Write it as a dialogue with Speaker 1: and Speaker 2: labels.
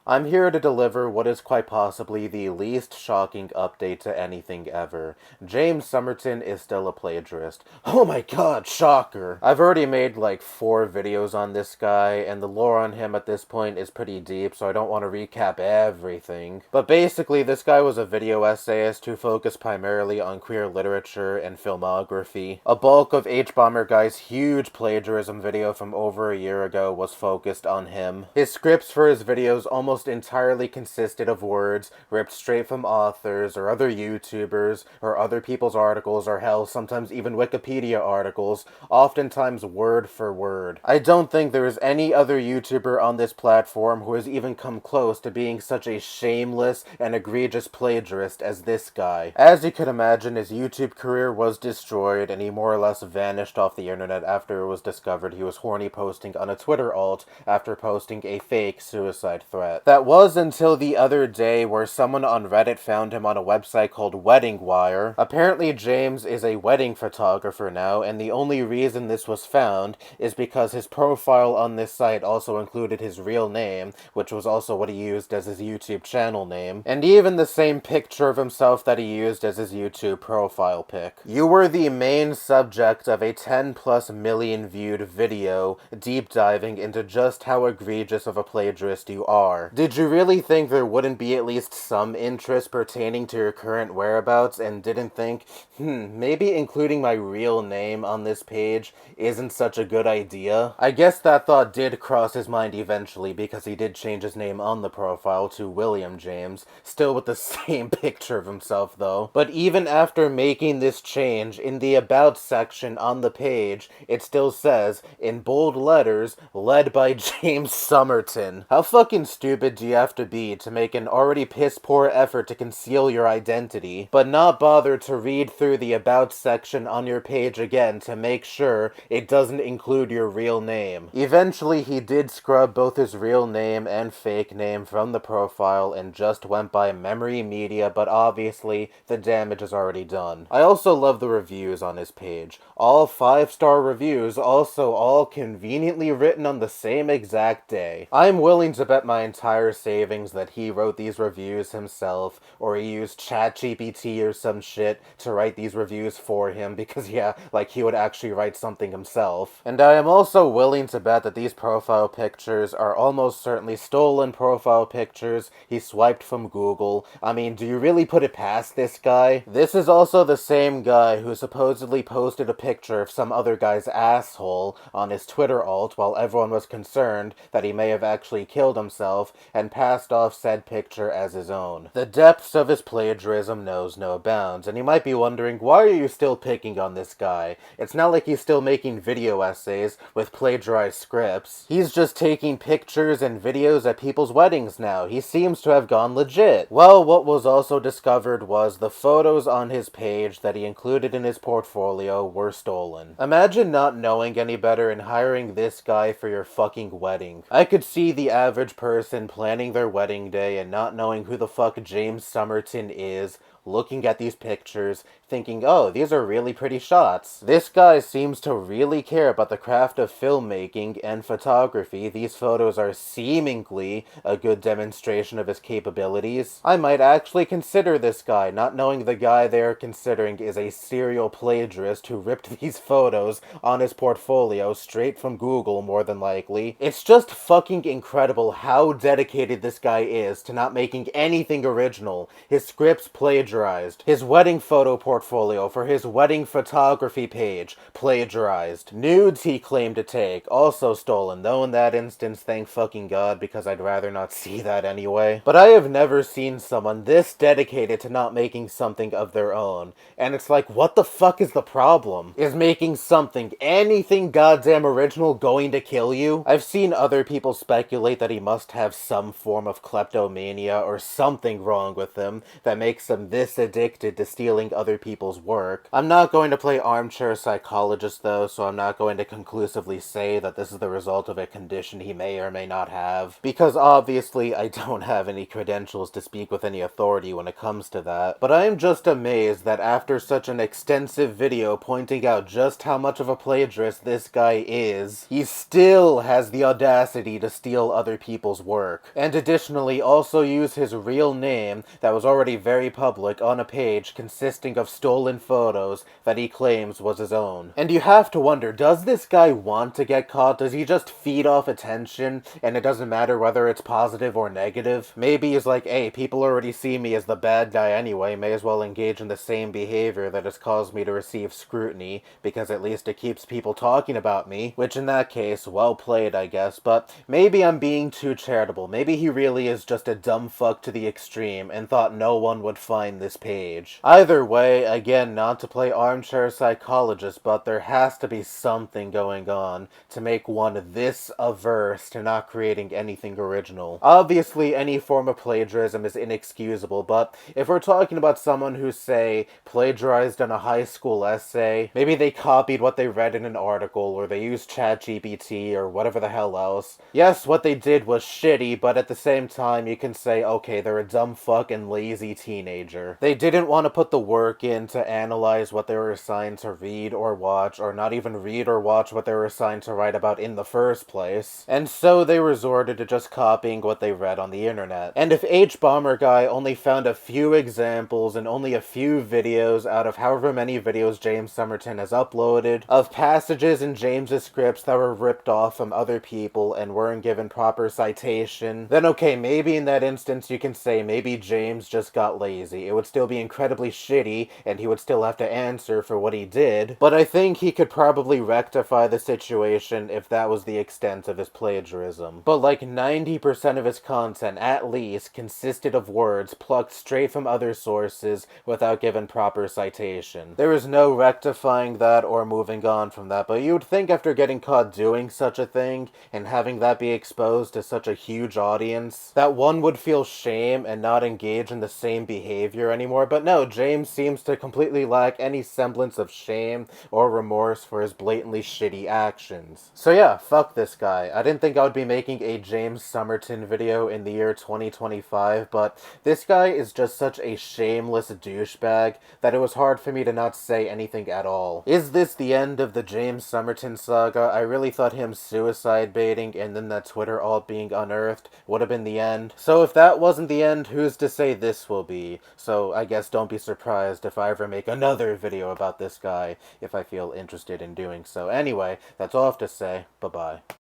Speaker 1: I'm here to deliver what is quite possibly the least shocking update to anything ever. James Somerton is still a plagiarist. Oh my god, shocker! I've already made like 4 videos on this guy, and the lore on him at this point is pretty deep, so I don't want to recap everything. But basically, this guy was a video essayist who focused primarily on queer literature and filmography. A bulk of H-Bomber Guy's huge plagiarism video from over a year ago was focused on him. His scripts for his videos almost entirely consisted of words ripped straight from authors or other YouTubers or other people's articles, or hell, sometimes even Wikipedia articles, oftentimes word for word. I don't think there is any other YouTuber on this platform who has even come close to being such a shameless and egregious plagiarist as this guy. As you could imagine, his YouTube career was destroyed, and he more or less vanished off the internet after it was discovered he was horny posting on a Twitter alt after posting a fake suicide threat. That was until the other day, where someone on Reddit found him on a website called Wedding Wire. Apparently James is a wedding photographer now, and the only reason this was found is because his profile on this site also included his real name, which was also what he used as his YouTube channel name, and even the same picture of himself that he used as his YouTube profile pic. You were the main subject of a 10+ million viewed video deep diving into just how egregious of a plagiarist you are. Did you really think there wouldn't be at least some interest pertaining to your current whereabouts, and didn't think, maybe including my real name on this page isn't such a good idea? I guess that thought did cross his mind eventually, because he did change his name on the profile to William James, still with the same picture of himself though. But even after making this change, in the About section on the page, it still says, in bold letters, led by James Somerton. How fucking stupid do you have to be to make an already piss-poor effort to conceal your identity, but not bother to read through the About section on your page again to make sure it doesn't include your real name? Eventually, he did scrub both his real name and fake name from the profile and just went by Memory Media, but obviously, the damage is already done. I also love the reviews on his page. All 5-star reviews, also all conveniently written on the same exact day. I'm willing to bet my entire savings that he wrote these reviews himself, or he used ChatGPT or some shit to write these reviews for him, because yeah, like he would actually write something himself. And I am also willing to bet that these profile pictures are almost certainly stolen profile pictures he swiped from Google. I mean, do you really put it past this guy? This is also the same guy who supposedly posted a picture of some other guy's asshole on his Twitter alt while everyone was concerned that he may have actually killed himself, and passed off said picture as his own. The depths of his plagiarism knows no bounds, and you might be wondering, why are you still picking on this guy? It's not like he's still making video essays with plagiarized scripts. He's just taking pictures and videos at people's weddings now. He seems to have gone legit. Well, what was also discovered was the photos on his page that he included in his portfolio were stolen. Imagine not knowing any better and hiring this guy for your fucking wedding. I could see the average person planning their wedding day and not knowing who the fuck James Somerton is, looking at these pictures, thinking, oh, these are really pretty shots. This guy seems to really care about the craft of filmmaking and photography. These photos are seemingly a good demonstration of his capabilities. I might actually consider this guy, not knowing the guy they are considering is a serial plagiarist who ripped these photos on his portfolio straight from Google, more than likely. It's just fucking incredible how dedicated this guy is to not making anything original. His scripts plagiarized. His wedding photo portfolio for his wedding photography page plagiarized. Nudes he claimed to take, also stolen, though in that instance, thank fucking God, because I'd rather not see that anyway. But I have never seen someone this dedicated to not making something of their own. And it's like, what the fuck is the problem? Is making something, anything goddamn original, going to kill you? I've seen other people speculate that he must have some form of kleptomania or something wrong with him that makes him this addicted to stealing other people's work. I'm not going to play armchair psychologist though, so I'm not going to conclusively say that this is the result of a condition he may or may not have, because obviously I don't have any credentials to speak with any authority when it comes to that. But I am just amazed that after such an extensive video pointing out just how much of a plagiarist this guy is, he still has the audacity to steal other people's work. work. And additionally, also use his real name that was already very public on a page consisting of stolen photos that he claims was his own. And you have to wonder, does this guy want to get caught? Does he just feed off attention and it doesn't matter whether it's positive or negative? Maybe he's like, hey, people already see me as the bad guy anyway, may as well engage in the same behavior that has caused me to receive scrutiny, because at least it keeps people talking about me, which in that case, well played, I guess. But maybe I'm being too charitable. Maybe he really is just a dumb fuck to the extreme and thought no one would find this page. Either way, again, not to play armchair psychologist, but there has to be something going on to make one this averse to not creating anything original. Obviously, any form of plagiarism is inexcusable, but if we're talking about someone who, say, plagiarized on a high school essay, maybe they copied what they read in an article, or they used ChatGPT, or whatever the hell else. Yes, what they did was shitty, but at the same time, you can say, okay, they're a dumb fuck and lazy teenager. They didn't want to put the work in to analyze what they were assigned to read or watch, or not even read or watch what they were assigned to write about in the first place. And so they resorted to just copying what they read on the internet. And if H-Bomber Guy only found a few examples and only a few videos out of however many videos James Somerton has uploaded of passages in James's scripts that were ripped off from other people and weren't given proper citation, then okay, maybe in that instance you can say maybe James just got lazy. It would still be incredibly shitty and he would still have to answer for what he did, but I think he could probably rectify the situation if that was the extent of his plagiarism. But like 90% of his content, at least, consisted of words plucked straight from other sources without given proper citation. There is no rectifying that or moving on from that, but you would think after getting caught doing such a thing and having that be exposed to such a huge audience, that one would feel shame and not engage in the same behavior anymore. But no, James seems to completely lack any semblance of shame or remorse for his blatantly shitty actions. So yeah, fuck this guy. I didn't think I would be making a James Somerton video in the year 2025, but this guy is just such a shameless douchebag that it was hard for me to not say anything at all. Is this the end of the James Somerton saga? I really thought him suicide baiting and then that Twitter alt being unearthed would have been the end. So if that wasn't the end, who's to say this will be? So I guess don't be surprised if I ever make another video about this guy, if I feel interested in doing so. Anyway, that's all I have to say. Bye-bye.